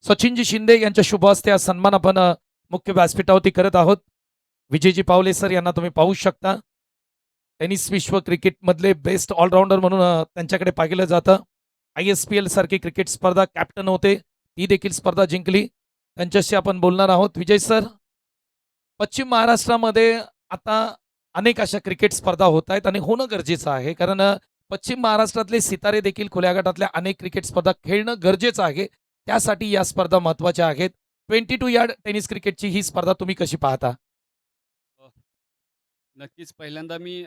सचिनजी शिंदे यांच्या शुभ हस्ते हा सन्मान आपण मुख्य व्यासपीठावरती करत आहोत. विजयजी पावले सर यांना तुम्ही पाहू शकता. टेनिस विश्व क्रिकेटमधले बेस्ट ऑलराऊंडर म्हणून त्यांच्याकडे पाहिलं जातं. ISPL सारखी क्रिकेट स्पर्धा कॅप्टन होते, ती देखील स्पर्धा जिंकली. त्यांच्याशी आपण बोलणार आहोत. विजय सर, पश्चिम महाराष्ट्रामध्ये आता अनेक अशा क्रिकेट स्पर्धा होत आहेत आणि होणं गरजेचं आहे, कारण पश्चिम महाराष्ट्रातले सितारे देखील खुल्या गटातल्या अनेक क्रिकेट स्पर्धा खेळणं गरजेचं आहे. त्यासाठी या स्पर्धा महत्त्वाच्या आहेत. 22 यार्ड टेनिस क्रिकेटची ही स्पर्धा तुम्ही कशी पाहता? अ, नक्कीच पहिल्यांदा मी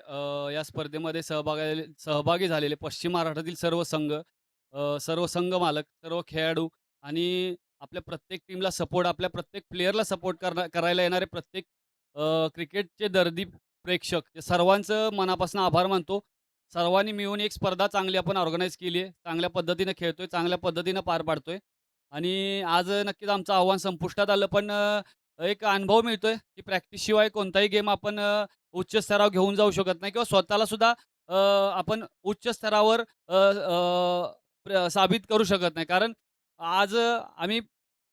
या स्पर्धेमध्ये सहभागी झालेले पश्चिम महाराष्ट्रातील सर्व संघ, सर्व संघ मालक, सर्व खेळाडू आणि आपल्या प्रत्येक टीमला सपोर्ट, आपल्या प्रत्येक प्लेयरला सपोर्ट करायला येणारे प्रत्येक क्रिकेटचे दर्दी प्रेक्षक, या सर्वांचं मनापासून आभार मानतो. सर्वांनी मिळून एक स्पर्धा चांगली आपण ऑर्गनाईज केली आहे. चांगल्या पद्धतीने खेळतोय, चांगल्या पद्धतीनं पार पाडतोय आणि आज नक्कीच आमचं आव्हान संपुष्टात आलं. पण एक अनुभव मिळतोय, की प्रॅक्टिसशिवाय कोणताही गेम आपण उच्च स्तरावर घेऊन जाऊ शकत नाही किंवा स्वतःला सुद्धा आपण उच्च स्तरावर साबित करू शकत नाही. कारण आज आम्ही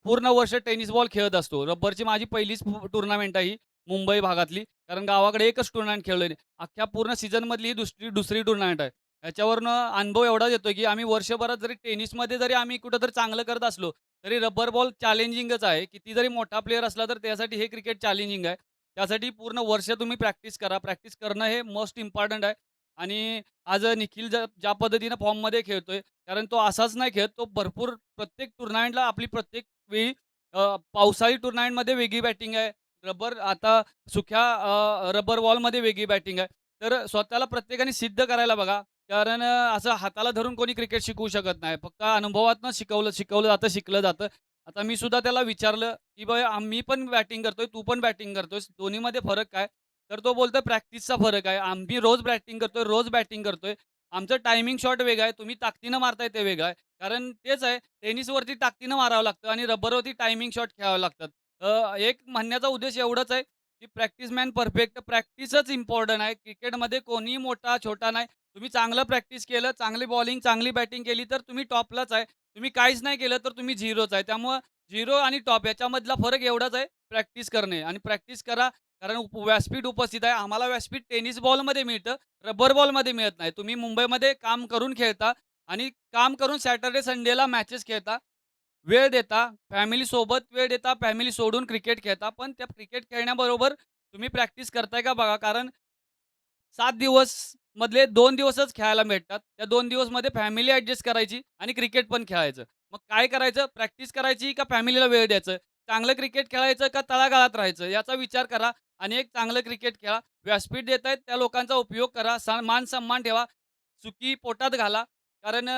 पूर्ण वर्ष टेनिस बॉल खेळत असतो. रब्बरची माझी पहिलीच टुर्नामेंट आहे ही मुंबई भागातली. कारण गावाकडे एकच टुर्नामेंट खेळलोय. अख्ख्या पूर्ण सीझनमधली ही दुसरी टुर्नामेंट आहे. ह्याच्यावरनं अनुभव एवढाच येतोय, की आम्ही वर्षभरात जरी टेनिसमध्ये जरी आम्ही कुठेतरी चांगलं करत असलो, तरी रबर बॉल चॅलेंजिंगच आहे. किती जरी मोठा प्लेयर असला तर त्यासाठी हे क्रिकेट चॅलेंजिंग आहे. त्यासाठी पूर्ण वर्ष तुम्ही प्रॅक्टिस करा. प्रॅक्टिस करणं हे मोस्ट इम्पॉर्टंट आहे. आणि आज निखिल ज्या पद्धतीनं फॉर्ममध्ये खेळतोय, कारण तो असाच नाही खेळत. तो भरपूर प्रत्येक टुर्नामेंटला आपली प्रत्येक वेळी पावसाळी टुर्नामेंटमध्ये वेगळी बॅटिंग आहे. आता सुख्या रबर बॉलमध्ये वेगळी बॅटिंग आहे. तर स्वतःला प्रत्येकाने सिद्ध करायला बघा. कारण असं हाताला धरून कोणी क्रिकेट शिकवू शकत नाही. फक्त अनुभवातनं शिकवलं जातं, शिकलं जातं. आता मी सुद्धा त्याला विचारलं, की "बघ मी पण बॅटिंग करतोय, तू पण बॅटिंग करतोयस. दोन्हीमध्ये फरक काय?" तर तो बोलतोय, "प्रॅक्टिसचा फरक आहे. आम्ही रोज बॅटिंग करतोय, रोज बॅटिंग करतोय. आमचं टायमिंग शॉट वेगळा आहे. तुम्ही ताकदीनं मारताय ते वेगळं आहे." कारण तेच आहे, टेनिसवरती ताकदीनं मारावं लागतं आणि रबरवरती टायमिंग शॉट खेळावे लागतात. एक म्हणण्याचा उद्देश एवढाच आहे, की प्रॅक्टिस मॅन परफेक्ट. प्रॅक्टिसच इम्पॉर्टंट आहे. क्रिकेटमध्ये कोणीही मोठा, छोटा नाही. तुम्ही चांगलं प्रॅक्टिस केलं, चांगली बॉलिंग, चांगली बॅटिंग केली तर तुम्ही टॉपलाच आहे. तुम्ही काहीच नाही केलं तर तुम्ही झिरोच आहे. त्यामुळं झिरो आणि टॉप याच्यामधला फरक एवढाच आहे, प्रॅक्टिस करणे आणि प्रॅक्टिस करा. कारण व्यासपीठ उपस्थित आहे. आम्हाला व्यासपीठ टेनिस बॉलमध्ये मिळतं, रबर बॉलमध्ये मिळत नाही. तुम्ही मुंबईमध्ये काम करून खेळता आणि काम करून सॅटर्डे संडेला मॅचेस खेळता. वेळ देता, फॅमिलीसोबत वेळ देता, फॅमिली सोडून क्रिकेट खेळता. पण त्या क्रिकेट खेळण्याबरोबर तुम्ही प्रॅक्टिस करताय का बघा. कारण 7 दिवस मधले 2 दिवसच खेळायला भेटतात. त्या 2 दिवसमध्ये फॅमिली ॲडजस्ट करायची आणि क्रिकेट पण खेळायचं. मग काय करायचं? प्रॅक्टिस करायची का फॅमिलीला वेळ द्यायचं? चांगलं क्रिकेट खेळायचं का तळागाळात राहायचं? याचा विचार करा आणि एक चांगलं क्रिकेट खेळा. व्यासपीठ देतायत त्या लोकांचा उपयोग करा. मान-सन्मान ठेवा. चुकी पोटात घाला. कारण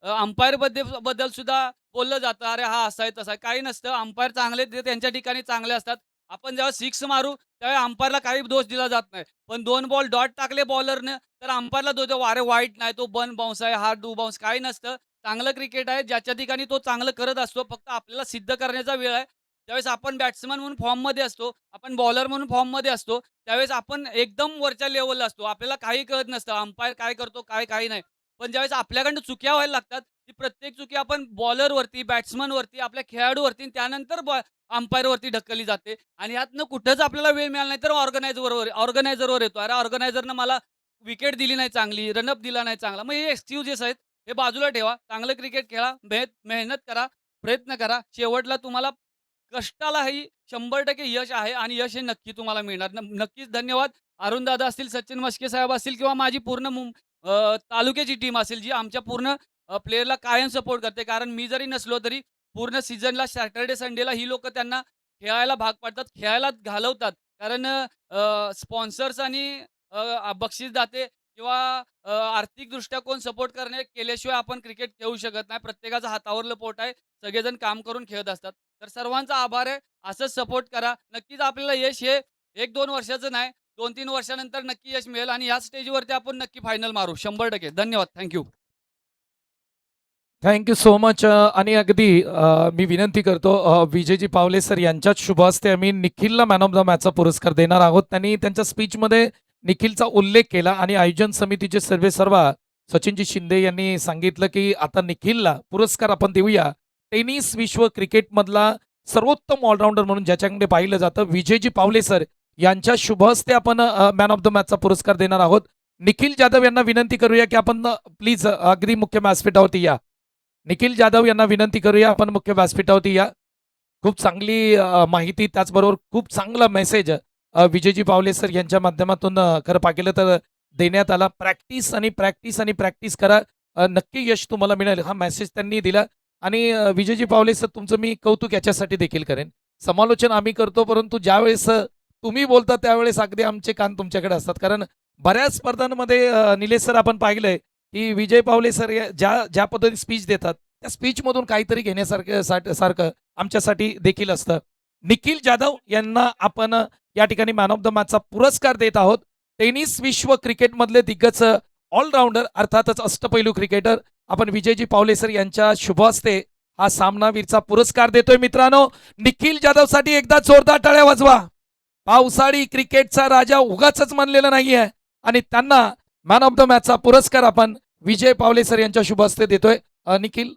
अंपायर बद्दल सुद्धा बोललं जातं, "अरे हा असा आहे, तसा आहे." काही नसतं. अंपायर चांगले ते त्यांच्या ठिकाणी चांगले असतात. आपण जेव्हा सिक्स मारू त्यावेळी अंपायरला काही दोष दिला जात नाही. पण 2 बॉल डॉट टाकले बॉलरनं, तर अंपायरला दोष देतो, "अरे वाईट नाही, तो बन बाउन्स आहे, हा डू बाउन्स." काही नसतं. चांगलं क्रिकेट आहे, ज्याच्या ठिकाणी तो चांगलं करत असतो. फक्त आपल्याला सिद्ध करण्याचा वेळ आहे. त्यावेळेस आपण बॅट्समन म्हणून फॉर्ममध्ये असतो, आपण बॉलर म्हणून फॉर्ममध्ये असतो. त्यावेळेस आपण एकदम वरच्या लेव्हलला असतो. आपल्याला काही कळत नसतं, अंपायर काय करतो, काही नाही. पण ज्यावेळेस आपल्याकडनं चुक्या व्हायला लागतात, ती प्रत्येक चुकी आपण बॉलरवरती, बॅट्समनवरती, आपल्या खेळाडूवरती आणि त्यानंतर अंपायरवरती ढकलली जाते आणि यातनं कुठंच आपल्याला वेळ मिळाला नाही तर ऑर्गनायझरवर येतो. "अरे ऑर्गनायझरनं मला विकेट दिली नाही चांगली, रनअप दिला नाही चांगला." मग हे एक्सक्यूजेस आहेत. हे बाजूला ठेवा. चांगलं क्रिकेट खेळा, मेहनत करा, प्रयत्न करा. शेवटला तुम्हाला कष्टालाही 100% यश आहे आणि यश हे नक्की तुम्हाला मिळणार. नक्कीच धन्यवाद. अरुणदादा असतील, सचिन मस्के साहेब असतील किंवा माझी पूर्ण तालुक्याची टीम असेल, जी आमच्या पूर्ण प्लेयरला कायम सपोर्ट करते. कारण मी जरी नसलो तरी पूर्ण सीझनला सॅटर्डे संडेला ही लोकं त्यांना खेळायला भाग पाडतात, खेळायला घालवतात. कारण स्पॉन्सर्स आणि बक्षीसदाते किंवा आर्थिकदृष्ट्या कोण सपोर्ट केल्याशिवाय आपण क्रिकेट खेळू शकत नाही. प्रत्येकाचं हातावरलं पोट आहे. सगळेजण काम करून खेळत असतात. तर सर्वांचा आभार आहे. असंच सपोर्ट करा. नक्कीच आपल्याला यश हे 1-2 वर्षाचं नाही, 2-3 वर्षानंतर नक्की यश मिळेल आणि या स्टेजवरती आपण नक्की फायनल मारू 100%. धन्यवाद. Thank thank you so much. आणि अगदी मी विनंती करतो, विजयजी पावले सर यांच्याच शुभ हस्ते आम्ही निखिलला मॅन ऑफ द मॅचचा पुरस्कार देणार आहोत. त्यांनी त्यांच्या स्पीचमध्ये निखिलचा उल्लेख केला आणि आयोजन समितीचे सर्वेसर्वा सचिनजी शिंदे यांनी सांगितलं, की आता निखिलला पुरस्कार आपण देऊया. टेनिस विश्व क्रिकेटमधला सर्वोत्तम ऑलराऊंडर म्हणून ज्याच्याकडे पाहिलं जातं विजयजी पावले सर यांच्या शुभ हस्ते आपण मॅन ऑफ द मॅचचा पुरस्कार देणार आहोत. निखिल जाधव यांना विनंती करूया की आपण प्लीज अगदी मुख्य व्यासपीठावरती या. निखिल जाधव यांना विनंती करूया आपण मुख्य व्यासपीठावरती या. खूप चांगली माहिती त्याचबरोबर खूप चांगला मेसेज विजयजी पावले सर यांच्या माध्यमातून खरं पाहिलं तर देण्यात आला. प्रॅक्टिस आणि प्रॅक्टिस आणि प्रॅक्टिस करा, नक्की यश तुम्हाला मिळेल हा मेसेज त्यांनी दिला. आणि विजयजी पावले सर तुमचं मी कौतुक याच्यासाठी देखील करेन. समालोचन आम्ही करतो परंतु ज्यावेळेस तुम्ही बोलता त्यावेळेस अगदी आमचे कान तुमच्याकडे असतात. कारण बऱ्याच स्पर्धांमध्ये निलेश सर आपण पाहिलंय की विजय पावले सर ज्या पद्धतीने स्पीच देतात त्या स्पीचमधून काहीतरी घेण्यासारखं सारखं आमच्यासाठी देखील असतं. निखिल जाधव यांना आपण या ठिकाणी मॅन ऑफ द मॅचचा पुरस्कार देत आहोत. टेनिस विश्व क्रिकेटमधले दिग्गज ऑलराऊंडर अर्थातच अष्टपैलू क्रिकेटर आपण विजयजी पावले सर यांच्या शुभ हस्ते हा सामनावीरचा पुरस्कार देतोय. मित्रांनो, निखिल जाधवसाठी एकदा जोरदार टाळ्या वाजवा. पावसाळी क्रिकेटचा राजा उगाच म्हणलेला नाहीये आणि त्यांना मॅन ऑफ द मॅचचा पुरस्कार आपण विजय पावले सर यांच्या शुभ हस्ते देतोय. निखिल